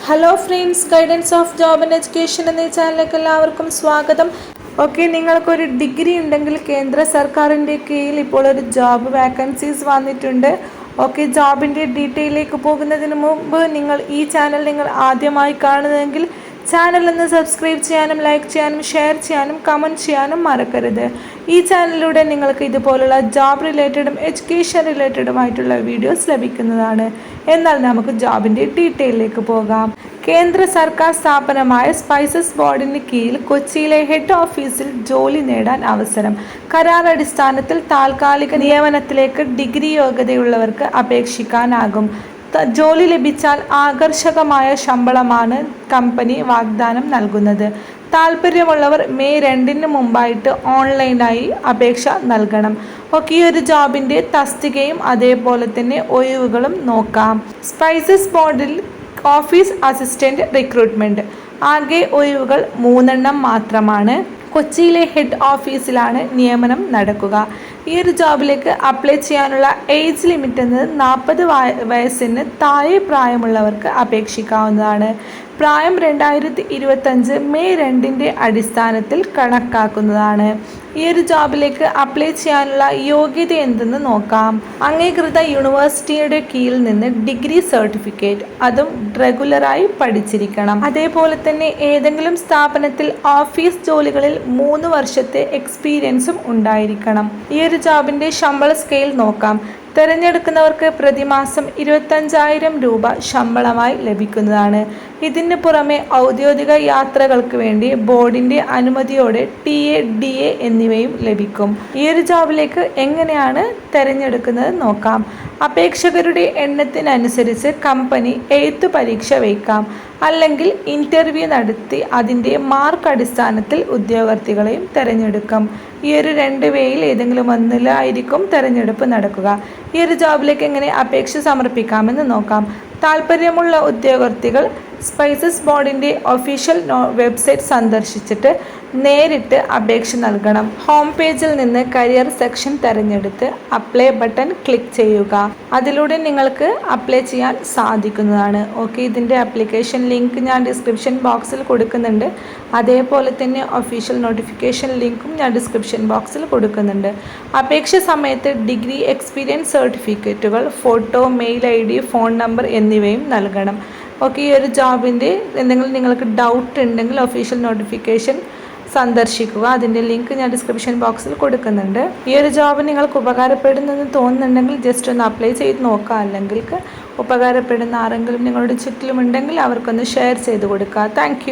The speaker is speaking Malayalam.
Hello friends, guidance of job and education എന്ന ചാനലിലേക്ക് എല്ലാവർക്കും സ്വാഗതം. ഓക്കെ, നിങ്ങൾക്കൊരു ഡിഗ്രി ഉണ്ടെങ്കിൽ കേന്ദ്ര സർക്കാരിൻ്റെ കീഴിൽ ഇപ്പോൾ ഒരു ജോബ് വാക്കൻസീസ് വന്നിട്ടുണ്ട്. ഓക്കെ, ജോബിൻ്റെ ഡീറ്റെയിലേക്ക് പോകുന്നതിന് മുമ്പ് ഈ ചാനൽ നിങ്ങൾ ആദ്യമായി കാണുന്നതെങ്കിൽ ചാനൽ ഒന്ന് സബ്സ്ക്രൈബ് ചെയ്യാനും ലൈക്ക് ചെയ്യാനും ഷെയർ ചെയ്യാനും കമൻറ്റ് ചെയ്യാനും മറക്കരുത്. ഈ ചാനലിലൂടെ നിങ്ങൾക്ക് ഇതുപോലുള്ള ജോബ് റിലേറ്റഡും എഡ്യൂക്കേഷൻ റിലേറ്റഡുമായിട്ടുള്ള വീഡിയോസ് ലഭിക്കുന്നതാണ്. എന്നാൽ നമുക്ക് ജോബിൻ്റെ ഡീറ്റെയിലേക്ക് പോകാം. കേന്ദ്ര സർക്കാർ സ്ഥാപനമായ സ്പൈസസ് ബോർഡിന് കീഴിൽ കൊച്ചിയിലെ ഹെഡ് ഓഫീസിൽ ജോലി നേടാൻ അവസരം. കരാർ അടിസ്ഥാനത്തിൽ താൽക്കാലിക നിയമനത്തിലേക്ക് ഡിഗ്രി യോഗ്യതയുള്ളവർക്ക് അപേക്ഷിക്കാനാകും. ജോലി ലഭിച്ചാൽ ആകർഷകമായ ശമ്പളമാണ് കമ്പനി വാഗ്ദാനം നൽകുന്നത്. താല്പര്യമുള്ളവർ മെയ് 2 മുമ്പായിട്ട് ഓൺലൈനായി അപേക്ഷ നൽകണം. ഓക്കെ, ഈ ഒരു ജോബിൻ്റെ തസ്തികയും അതേപോലെ തന്നെ ഒഴിവുകളും നോക്കാം. സ്പൈസസ് ബോർഡിൽ ഓഫീസ് അസിസ്റ്റൻ്റ് റിക്രൂട്ട്മെൻറ്റ്, ആകെ ഒഴിവുകൾ 3 മാത്രമാണ്. കൊച്ചിയിലെ ഹെഡ് ഓഫീസിലാണ് നിയമനം നടക്കുക. ഈ ഒരു ജോബിലേക്ക് അപ്ലൈ ചെയ്യാനുള്ള ഏജ് ലിമിറ്റ് എന്നത് 40 വയസ്സിന് താഴെ പ്രായമുള്ളവർക്ക് അപേക്ഷിക്കാവുന്നതാണ്. പ്രായം 2025 മെയ് 2 അടിസ്ഥാനത്തിൽ കണക്കാക്കുന്നതാണ്. ഈ ഒരു ജോബിലേക്ക് അപ്ലൈ ചെയ്യാനുള്ള യോഗ്യത എന്തെന്ന് നോക്കാം. അംഗീകൃത യൂണിവേഴ്സിറ്റിയുടെ കീഴിൽ നിന്ന് ഡിഗ്രി സർട്ടിഫിക്കറ്റ്, അതും റെഗുലറായി പഠിച്ചിരിക്കണം. അതേപോലെ തന്നെ ഏതെങ്കിലും സ്ഥാപനത്തിൽ ഓഫീസ് ജോലികളിൽ 3 വർഷത്തെ എക്സ്പീരിയൻസും ഉണ്ടായിരിക്കണം. ഈ ഒരു ജോബിൻ്റെ ശമ്പള സ്കെയിൽ നോക്കാം. തിരഞ്ഞെടുക്കുന്നവർക്ക് പ്രതിമാസം 25,000 രൂപ ശമ്പളമായി ലഭിക്കുന്നതാണ്. ഇതിന് പുറമെ ഔദ്യോഗിക യാത്രകൾക്ക് വേണ്ടി ബോർഡിൻ്റെ അനുമതിയോടെ TA, DA എന്നിവയും ലഭിക്കും. ഈ ഒരു ജോബിലേക്ക് എങ്ങനെയാണ് തിരഞ്ഞെടുക്കുന്നത് നോക്കാം. അപേക്ഷകരുടെ എണ്ണത്തിനനുസരിച്ച് കമ്പനി എഴുത്തു പരീക്ഷ വയ്ക്കാം, അല്ലെങ്കിൽ ഇൻ്റർവ്യൂ നടത്തി അതിൻ്റെ മാർക്ക് അടിസ്ഥാനത്തിൽ ഉദ്യോഗാർത്ഥികളെയും തിരഞ്ഞെടുക്കും. ഈ ഒരു 2 വേയിൽ ഏതെങ്കിലും ഒന്നിലായിരിക്കും തിരഞ്ഞെടുപ്പ് നടക്കുക. ഈ ഒരു ജോബിലേക്ക് എങ്ങനെ അപേക്ഷ സമർപ്പിക്കാമെന്ന് നോക്കാം. താല്പര്യമുള്ള ഉദ്യോഗാർത്ഥികൾ സ്പൈസസ് ബോർഡിൻ്റെ ഒഫീഷ്യൽ വെബ്സൈറ്റ് സന്ദർശിച്ചിട്ട് നേരിട്ട് അപേക്ഷ നൽകണം. ഹോം പേജിൽ നിന്ന് കരിയർ സെക്ഷൻ തിരഞ്ഞെടുത്ത് അപ്ലൈ ബട്ടൺ ക്ലിക്ക് ചെയ്യുക. അതിലൂടെ നിങ്ങൾക്ക് അപ്ലൈ ചെയ്യാൻ സാധിക്കുന്നതാണ്. ഓക്കെ, ഇതിൻ്റെ ആപ്ലിക്കേഷൻ ലിങ്ക് ഞാൻ ഡിസ്ക്രിപ്ഷൻ ബോക്സിൽ കൊടുക്കുന്നുണ്ട്. അതേപോലെ തന്നെ ഒഫീഷ്യൽ നോട്ടിഫിക്കേഷൻ ലിങ്കും ഞാൻ ഡിസ്ക്രിപ്ഷൻ ബോക്സിൽ കൊടുക്കുന്നുണ്ട്. അപേക്ഷ സമയത്ത് ഡിഗ്രി, എക്സ്പീരിയൻസ് സർട്ടിഫിക്കറ്റുകൾ, photo, mail ID, phone number എന്നിവയും നൽകണം. ഓക്കെ, ഈ ഒരു ജോബിൻ്റെ എന്തെങ്കിലും നിങ്ങൾക്ക് ഡൗട്ട് ഉണ്ടെങ്കിൽ ഒഫീഷ്യൽ നോട്ടിഫിക്കേഷൻ സന്ദർശിക്കുക. അതിൻ്റെ ലിങ്ക് ഞാൻ ഡിസ്ക്രിപ്ഷൻ ബോക്സിൽ കൊടുക്കുന്നുണ്ട്. ഈ ഒരു ജോബ് നിങ്ങൾക്ക് ഉപകാരപ്പെടുന്നെന്ന് തോന്നുന്നുണ്ടെങ്കിൽ ജസ്റ്റ് ഒന്ന് അപ്ലൈ ചെയ്ത് നോക്കുക. അല്ലെങ്കിൽ ഉപകാരപ്പെടുന്ന ആരെങ്കിലും നിങ്ങളുടെ ചുറ്റിലുമുണ്ടെങ്കിൽ അവർക്കൊന്ന് ഷെയർ ചെയ്ത് കൊടുക്കുക. താങ്ക്